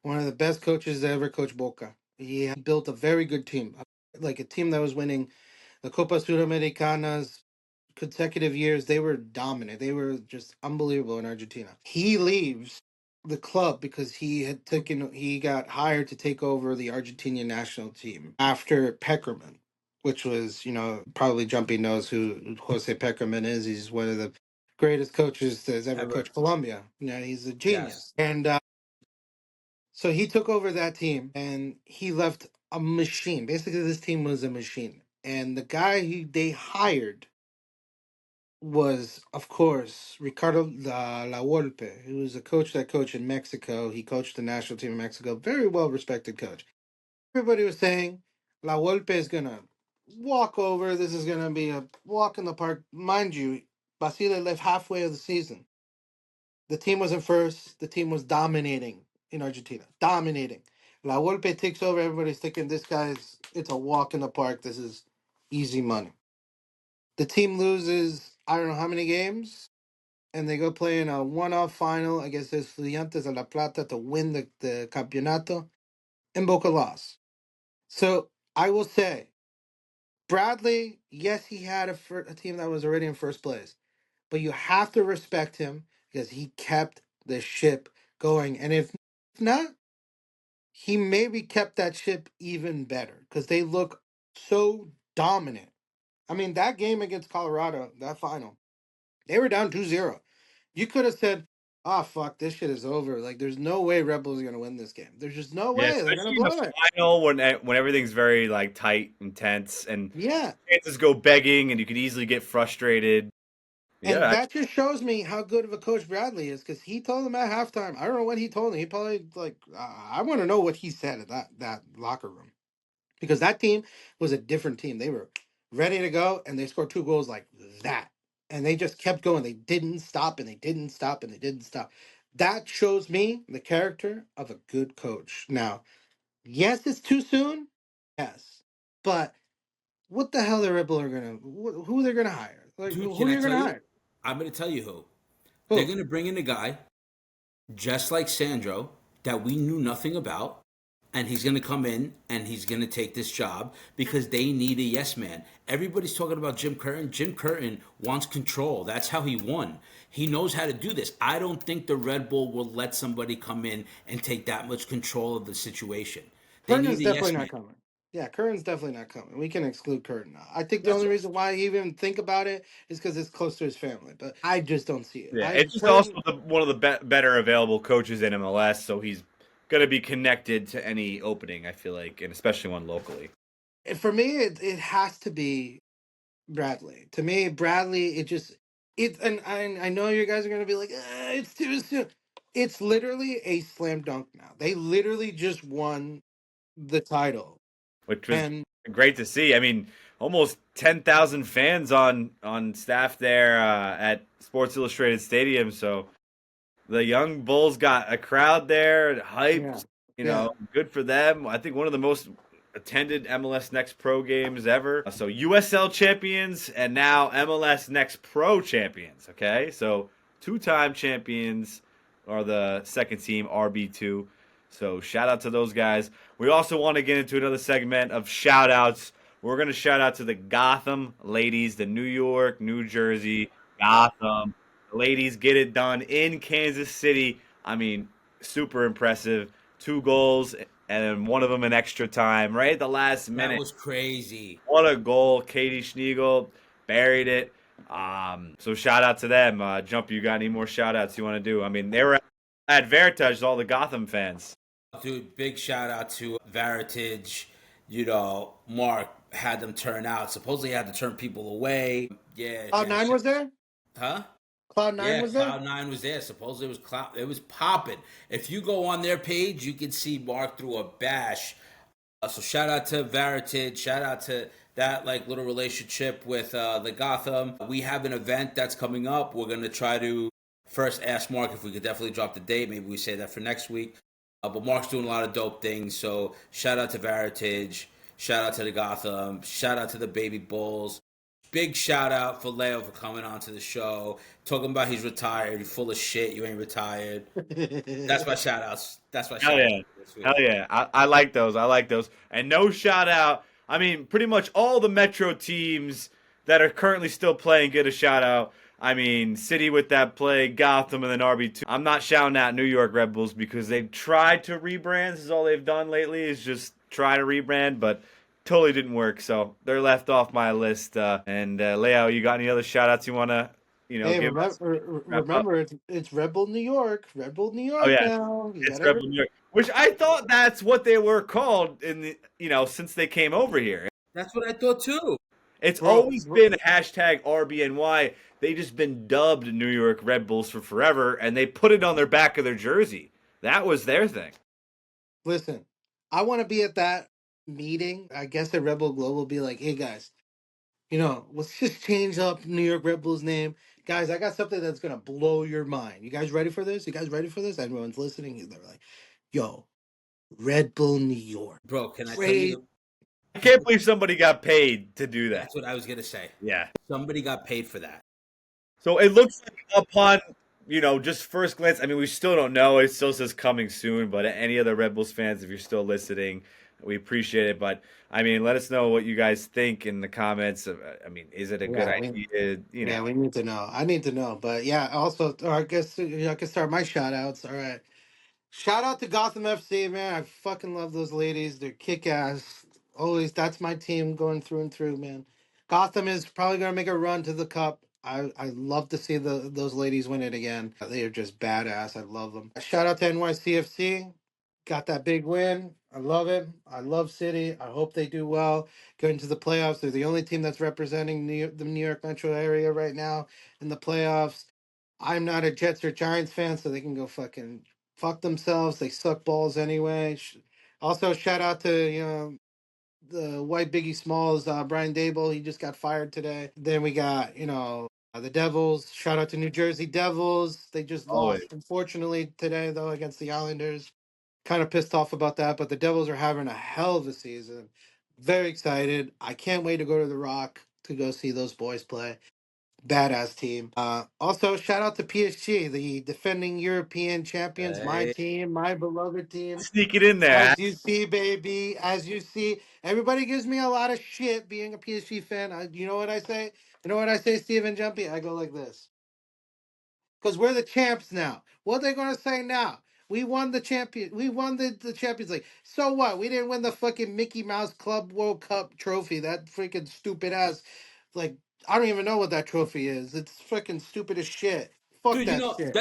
one of the best coaches that ever coached Boca. He built a very good team, like a team that was winning the Copa Sudamericanas consecutive years. They were dominant. They were just unbelievable in Argentina. He leaves the club because he got hired to take over the Argentinian national team after Peckerman, which was, probably Jumpy knows who Jose Peckerman is. He's one of the greatest coaches that's ever Ever. coached Colombia. He's a Yes. genius. And so he took over that team and he left a machine. Basically, this team was a machine. And the guy they hired was, of course, Ricardo La Volpe, who was a coach that coached in Mexico. He coached the national team in Mexico. Very well respected coach. Everybody was saying La Volpe is going to walk over. This is going to be a walk in the park. Mind you, Basile left halfway of the season. The team was in first. The team was dominating in Argentina. Dominating. La Volpe takes over. Everybody's thinking it's a walk in the park. This is easy money. The team loses, I don't know how many games, and they go play in a one-off final against the Estudiantes de La Plata to win the campeonato, and Boca lost. So I will say, Bradley, yes, he had a team that was already in first place, but you have to respect him because he kept the ship going. And if not, he maybe kept that ship even better because they look so dominant. I mean, that game against Colorado, that final, they were down 2-0. You could have said, "Oh fuck, this shit is over. Like, there's no way Red Bulls are gonna win this game. There's just no Yeah, way they're gonna especially in the blow it." final when everything's very like tight and tense and Yeah, chances go begging and you could easily get frustrated. and Yeah, that just shows me how good of a coach Bradley is because he told them at halftime. I don't know what he told them. He probably like I want to know what he said at that locker room because that team was a different team. They were ready to go and they scored 2 goals like that, and they just kept going. They didn't stop and they didn't stop and they didn't stop. That shows me the character of a good coach. Now, yes, it's too soon. Yes, but what the hell the Red Bull are gonna? Who they're gonna hire? Like Dude, who can are I you tell gonna you? hire? I'm going to tell you who. They're Who? going to bring in a guy just like Sandro that we knew nothing about. And he's going to come in and he's going to take this job because they need a yes man. Everybody's talking about Jim Curtin. Jim Curtin wants control. That's how he won. He knows how to do this. I don't think the Red Bull will let somebody come in and take that much control of the situation. They need Curtin's a definitely yes man. not coming. Yeah, Curtin's definitely not coming. We can exclude Curtin now. I think the That's only reason why he even think about it is because it's close to his family. But I just don't see it. yeah. I It's just also Curtin one of the better available coaches in MLS, so he's gonna be connected to any opening. I feel like, and especially one locally. for me it has to be Bradley. To me, Bradley, and I know you guys are gonna be like, it's too soon. It's literally a slam dunk now. They literally just won the title. Which was And great to see. I mean, almost 10,000 fans on staff there at Sports Illustrated Stadium. So the young Bulls got a crowd there, yeah. hyped. Yeah. Good for them. I think one of the most attended MLS Next Pro games ever. So USL champions and now MLS Next Pro champions. Okay, so two-time champions are the second team RB2. So shout out to those guys. We also want to get into another segment of shout outs. We're going to shout out to the Gotham ladies, the New York, New Jersey, Gotham. The ladies get it done in Kansas City. I mean, super impressive. 2 goals and one of them in extra time, right at the last that minute. was crazy. What a goal. Katie Schniegel buried it. So shout out to them. Jump, you got any more shout outs you want to do? I mean, they were at Veritage, all the Gotham fans. Dude, big shout out to Veritage. Mark had them turn out. Supposedly had to turn people away. Yeah, Cloud yeah. Nine was there? Huh? Cloud Nine Yeah, was there? Cloud9 was there. Supposedly it was It was popping. If you go on their page, you can see Mark threw a bash. So shout out to Veritage. Shout out to that little relationship with the Gotham. We have an event that's coming up. We're gonna try to first ask Mark if we could definitely drop the date. Maybe we say that for next week. But Mark's doing a lot of dope things. So shout out to Veritage. Shout out to the Gotham. Shout out to the Baby Bulls. Big shout out for Leo for coming on to the show. Talking about he's retired. You're full of shit. You ain't retired. That's my shout outs. That's my Hell shout outs yeah. this week. Hell yeah. I like those. I like those. And no shout out. I mean, pretty much all the Metro teams that are currently still playing get a shout out. I mean, City with that play, Gotham, and then RB2. I'm not shouting out New York Red Bulls because they've tried to rebrand. This is all they've done lately is just try to rebrand, but totally didn't work. So they're left off my list. And Leo, you got any other shout outs you want to, Hey, give us? Wrap up? remember it's Red Bull New York. Red Bull New Oh, York yeah. now. You It's got Rebel every New York, which I thought that's what they were called in the since they came over here. That's what I thought too. It's bro, always been hashtag RBNY. They just been dubbed New York Red Bulls for forever, and they put it on their back of their jersey. That was their thing. listen, I want to be at that meeting. I guess the Red Bull Global will be like, hey guys, let's just change up New York Red Bull's name. Guys, I got something that's gonna blow your mind. You guys ready for this? You guys ready for this? Everyone's listening. They're like, yo, Red Bull New York. Bro, can I tell Great. you? I can't believe somebody got paid to do that. That's what I was going to say. Yeah. Somebody got paid for that. So it looks like upon, just first glance, I mean, we still don't know. It still says coming soon, but any other Red Bulls fans, if you're still listening, we appreciate it. But I mean, let us know what you guys think in the comments. I mean, is it a good Yeah, idea? we need to know. I need to know. But yeah, also, or I guess I can start my shout outs. All right. Shout out to Gotham FC, man. I fucking love those ladies. They're kick ass. Always, that's my team going through and through, man. Gotham is probably gonna make a run to the cup. I love to see those ladies win it again. They are just badass. I love them. Shout out to NYCFC. Got that big win. I love it. I love City. I hope they do well. Go into the playoffs. They're the only team that's representing the New York metro area right now in the playoffs. I'm not a Jets or Giants fan, so they can go fucking fuck themselves. They suck balls anyway. Also, shout out to the white Biggie Smalls, Brian Dable. He just got fired today. Then we got the Devils. Shout out to New Jersey Devils. They just Always. lost, unfortunately, today though against the Islanders. Kind of pissed off about that, but the Devils are having a hell of a season. Very excited. I can't wait to go to the Rock to go see those boys play. Badass team. Also, shout out to PSG, the defending European champions. My Hey. team, my beloved team. Sneak it in there. As you see, baby, as you see, everybody gives me a lot of shit being a PSG fan. You know what I say? You know what I say, Steven Jumpy? I go like this. Because we're the champs now. What are they going to say now? We won the champion. We won the Champions League. So what? We didn't win the fucking Mickey Mouse Club World Cup trophy. That freaking stupid ass. Like, I don't even know what that trophy is. It's freaking stupid as shit. Fuck Dude, that shit.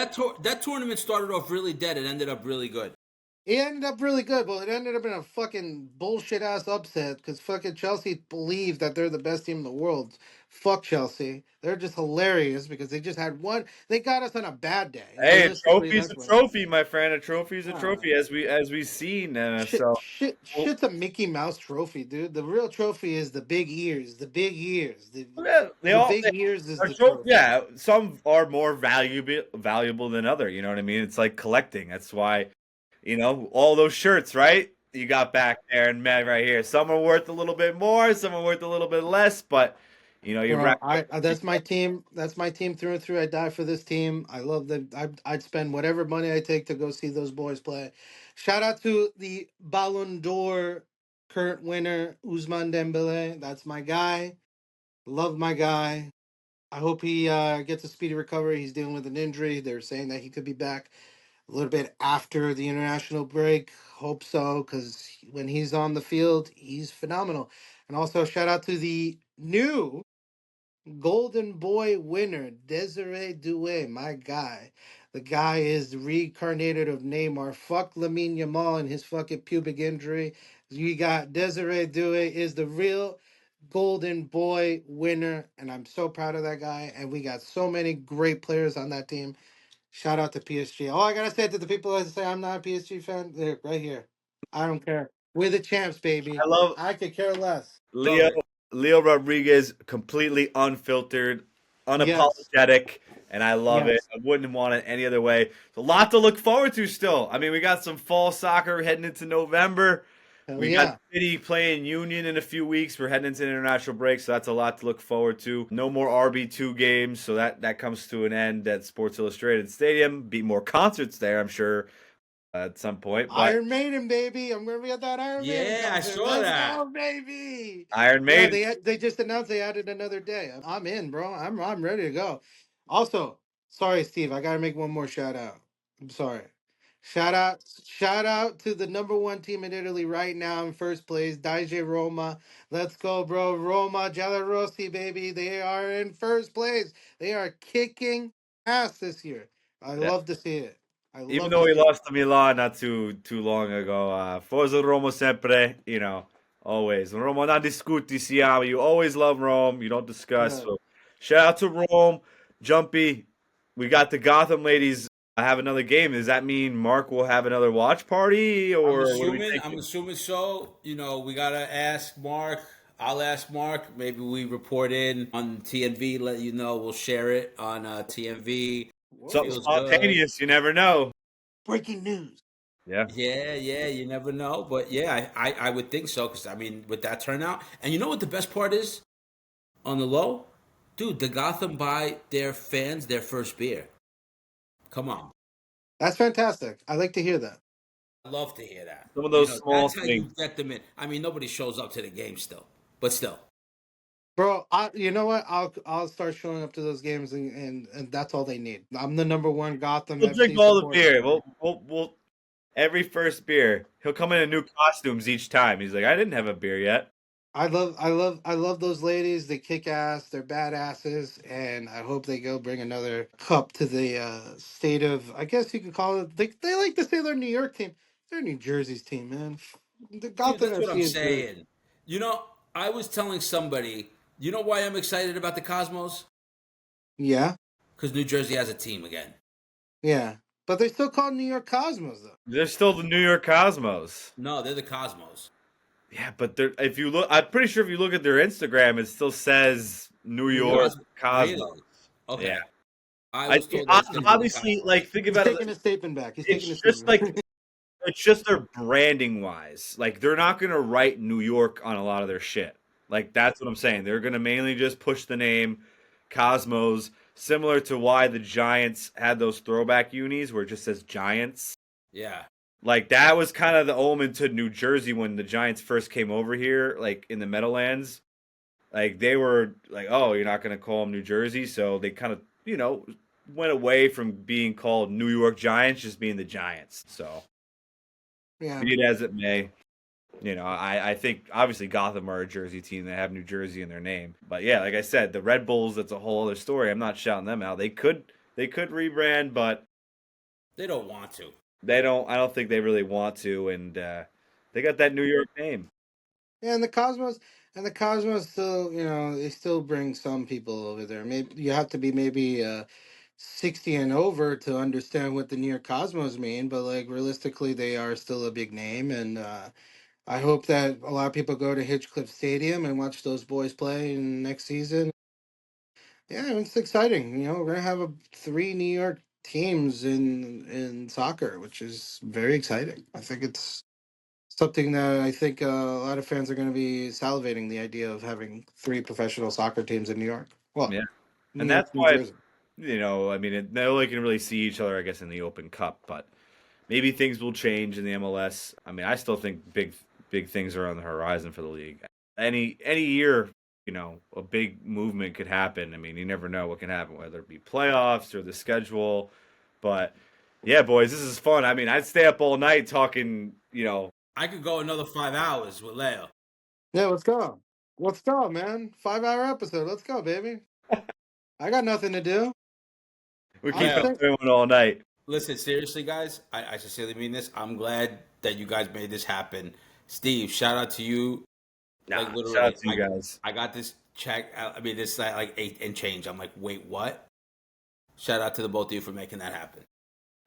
that tournament started off really dead. It ended up really good. It ended up really good, but it ended up in a fucking bullshit ass upset because fucking Chelsea believe that they're the best team in the world. Fuck Chelsea. They're just hilarious because they just had one. They got us on a bad day. Hey, a Realistically, trophy's that's a what. trophy, my friend. A trophy's a Ah, trophy, as we've seen. shit, So shit, well, shit's a Mickey Mouse trophy, dude. The real trophy is the big ears. The big ears. yeah, The big ears is are the trophy. yeah. Some are more valuable than other. You know what I mean? It's like collecting. That's why all those shirts, right? You got back there and Meg right here. Some are worth a little bit more. Some are worth a little bit less. But you Bro, rack up. that's my team. That's my team through and through. I die for this team. I love them. I'd spend whatever money I take to go see those boys play. Shout out to the Ballon d'Or current winner Ousmane Dembele. That's my guy. Love my guy. I hope he gets a speedy recovery. He's dealing with an injury. They're saying that he could be back a little bit after the international break. Hope so, because when he's on the field, he's phenomenal. And also shout out to the new Golden Boy winner, Desiree Doué, my guy. The guy is the reincarnated of Neymar. Fuck Lamine Yamal and his fucking pubic injury. You got Desiree Doué is the real Golden Boy winner, and I'm so proud of that guy. And we got so many great players on that team. Shout out to PSG. All I gotta say to the people that say I'm not a PSG fan, there, right here. I don't care. We're the champs, baby. I love I could care less. Love Leo it. Leo Rodriguez, completely unfiltered, Yes. unapologetic, and I love it. Yes. I wouldn't want it any other way. It's a lot to look forward to still. I mean, we got some fall soccer heading into November. Hell We got yeah. City playing Union in a few weeks. We're heading into international break, so that's a lot to look forward to. No more RB2 games, so that comes to an end at Sports Illustrated Stadium. Be more concerts there, I'm sure, at some point. But Iron Maiden, baby. I'm gonna be at that Iron Maiden Yeah, I concert. saw Let's that. go, baby. Iron Yeah, Maiden, they just announced they added another day. I'm in, bro. I'm ready to go. Also, sorry, Steve. I gotta make one more shout out. I'm sorry. Shout out to the number one team in Italy right now in first place, Daije Roma. Let's go, bro. Roma Giallorossi, baby. They are in first place. They are kicking ass this year. I yeah. love to see it. I Even love to though we see it. lost to Milan not too long ago, Forza Roma sempre, always. Roma non discuti siamo. You always love Rome. You don't discuss. Yeah. So shout out to Rome, Jumpy. We got the Gotham ladies. I have another game. Does that mean Mark will have another watch party, or what are we I'm thinking? assuming so. We gotta ask Mark. I'll ask Mark. Maybe we report in on TNV. Let you know. We'll share it on TNV. Something Whoa. Feels good. spontaneous. You never know. Breaking news. Yeah. Yeah, yeah. You never know, but yeah, I would think so because I mean, with that turnout, and you know what the best part is on the low. Dude, the Gotham buy their fans their first beer. Come on. That's fantastic. I like to hear that. I love to hear that. Some of You those know, small that's how you things. get them in. I mean, nobody shows up to the game still, but still. Bro, you know what? I'll start showing up to those games, and that's all they need. I'm the number one Gotham We'll drink FC all the supporter. beer. We'll every first beer. He'll come in new costumes each time. He's like, I didn't have a beer yet. I love those ladies. They kick ass. They're badasses, and I hope they go bring another cup to the state of. I guess you could call it. They like to say they're New York team. They're New Jersey's team, man. The Dude, Gotham that's what FC I'm is Jersey. saying. You know, I was telling somebody, you know why I'm excited about the Cosmos? Yeah, Because New Jersey has a team again. yeah, but they still call New York Cosmos though. They're still the New York Cosmos. No, they're the Cosmos. Yeah, but if you look, I'm pretty sure if you look at their Instagram, it still says New New York York. Cosmos. Really? Yeah, Okay. I I was told that it's going to be the obviously Cosmos. like think He's about it. taking his statement back. He's taking his It's just statement like back. it's just their branding wise. Like they're not gonna write New York on a lot of their shit. Like that's what I'm saying. They're gonna mainly just push the name Cosmos, similar to why the Giants had those throwback unis where it just says Giants. Yeah. Like that was kind of the omen to New Jersey when the Giants first came over here, like in the Meadowlands. Like they were like, oh, you're not gonna call them New Jersey, so they kind of, went away from being called New York Giants, just being the Giants. So Yeah, be it as it may, I think obviously Gotham are a Jersey team. They have New Jersey in their name, but yeah, like I said, the Red Bulls, that's a whole other story. I'm not shouting them out. They could rebrand, but They don't want to. they don't. I don't think they really want to, and they got that New York name. yeah, and the Cosmos still, they still bring some people over there. Maybe you have to be maybe 60 and over to understand what the New York Cosmos mean, but like realistically, they are still a big name, and I hope that a lot of people go to Hitchcliff Stadium and watch those boys play in next season. Yeah, it's exciting. We're gonna have three New York teams in soccer, which is very exciting. I think it's something that I think a lot of fans are going to be salivating the idea of having three professional soccer teams in New York. Well, Yeah, New and York, that's New why Jersey. I mean, they only can really see each other, I guess, in the Open Cup, but maybe things will change in the MLS. I mean, I still think big things are on the horizon for the league. Any year, a big movement could happen. I mean, you never know what can happen, whether it be playoffs or the schedule. But yeah, boys, this is fun. I mean, I'd stay up all night talking. I could go another 5 hours with Leo. Yeah, let's go. Let's go, man. 5 hour episode. Let's go, baby. I got nothing to do. We I keep on Leo, think. doing all night. listen, seriously, guys, I sincerely mean this. I'm glad that you guys made this happen. Steve, shout out to you. Like Nah, shout out literally, to you guys. I got this check. I mean, this like 8 and change. I'm like, wait, what? Shout out to the both of you for making that happen.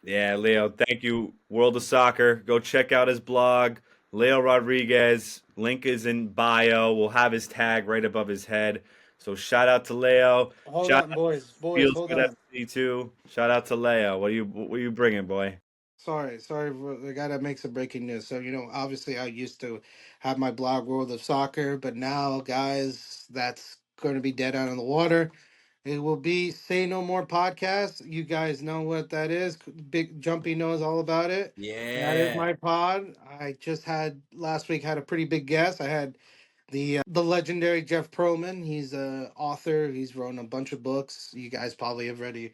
Yeah, Leo, thank you. World of Soccer. Go check out his blog. Leo Rodriguez. Link is in bio. We'll have his tag right above his head. So shout out to Leo. Hold Shout on, out boys. to Boys, Feels hold Good on. FC too. Shout out to Leo. What are you bringing, boy? Sorry. I gotta make some breaking news. So, obviously, I used to have my blog, World of Soccer, but now, guys, that's going to be dead out in the water. It will be Say No More podcast. You guys know what that is. Big Jumpy knows all about it. That is Yeah. my pod. I just had last week had a pretty big guest. I had the legendary Jeff Perlman. He's a author. He's written a bunch of books. You guys probably have already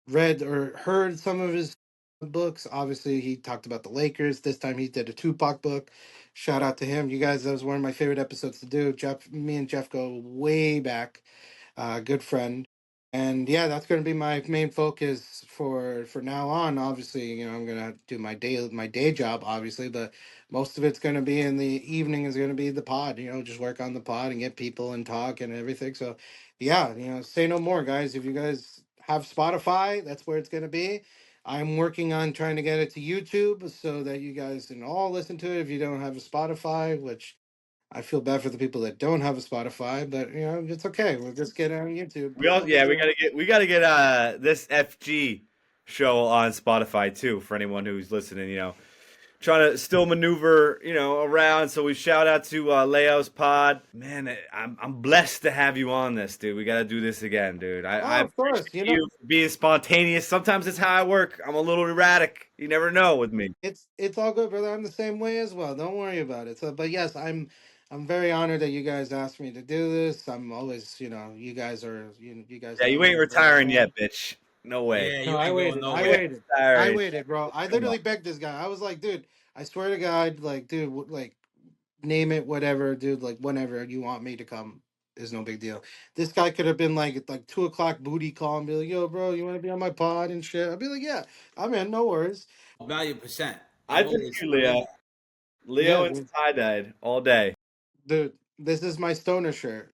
read or heard some of his books. Obviously, he talked about the Lakers. This time he did a Tupac book. Shout out to him. You guys, that was one of my favorite episodes to do. Me and Jeff go way back. Good friend. And yeah, that's going to be my main focus for now on. Obviously, I'm going to do my day job, obviously, but most of it's going to be in the evening is going to be the pod. Just work on the pod and get people and talk and everything. So yeah, say no more, guys. If you guys have Spotify, that's where it's going to be. I'm working on trying to get it to YouTube so that you guys can all listen to it if you don't have a Spotify, which I feel bad for the people that don't have a Spotify, but it's okay. We'll just get it on YouTube. We gotta get this FG show on Spotify too for anyone who's listening. trying to still maneuver, around. So we shout out to Leo's pod. Man, I'm blessed to have you on this, dude. We got to do this again, dude. I Oh, of course. appreciate you for being spontaneous. Sometimes it's how I work. I'm a little erratic. You never know with me. It's all good, brother. I'm the same way as well. Don't worry about it. So, but yes, I'm very honored that you guys asked me to do this. I'm always, you guys Yeah, know you me. ain't I'm very retiring fun. yet, bitch. No way. Yeah, No, you I ain't going waited. I You ain't nowhere. waited. I retiring. waited, bro. I Come on. literally begged this guy. I was like, dude, I swear to God, like, dude, like, name it, whatever, dude, like, whenever you want me to come is no big deal. This guy could have been like, 2 o'clock booty call and be like, yo, bro, you want to be on my pod and shit? I'd be like, yeah, I'm in, no worries. Million percent. I I'm feel always, you, I'm Leo. in. Yeah, Leo and dude. tie-dyed all day. Dude, this is my stoner shirt.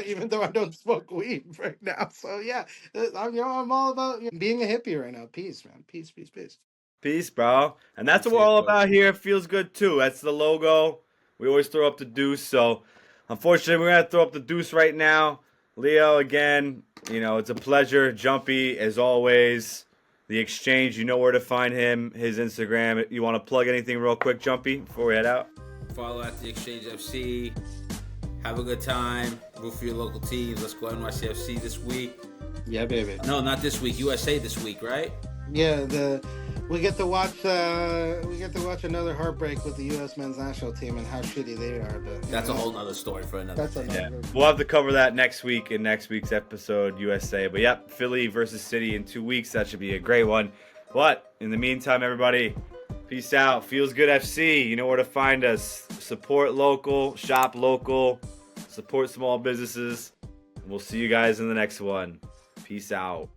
Even though I don't smoke weed right now. So yeah, I'm all about being a hippie right now. Peace, man. Peace, peace, peace. Peace, bro. And that's what we're Appreciate all it, coach. about here. It feels good too. That's the logo. We always throw up the deuce. So, unfortunately, we're gonna throw up the deuce right now. Leo, again, it's a pleasure. Jumpy, as always. The exchange, you know where to find him. His Instagram. You want to plug anything real quick, Jumpy, before we head out? Follow at the Exchange FC. Have a good time. Root for your local teams. Let's go NYCFC this week. Yeah, baby. No, not this week. USA this week, right? Yeah, we get to watch another heartbreak with the U.S. men's national team and how shitty they are. But That's a whole nother story for another that's day. another. We'll have to cover that next week in next week's episode, USA. But yep, Philly versus City in 2 weeks. That should be a great one. But in the meantime, everybody, peace out. Feels Good FC. You know where to find us. Support local, shop local, support small businesses. We'll see you guys in the next one. Peace out.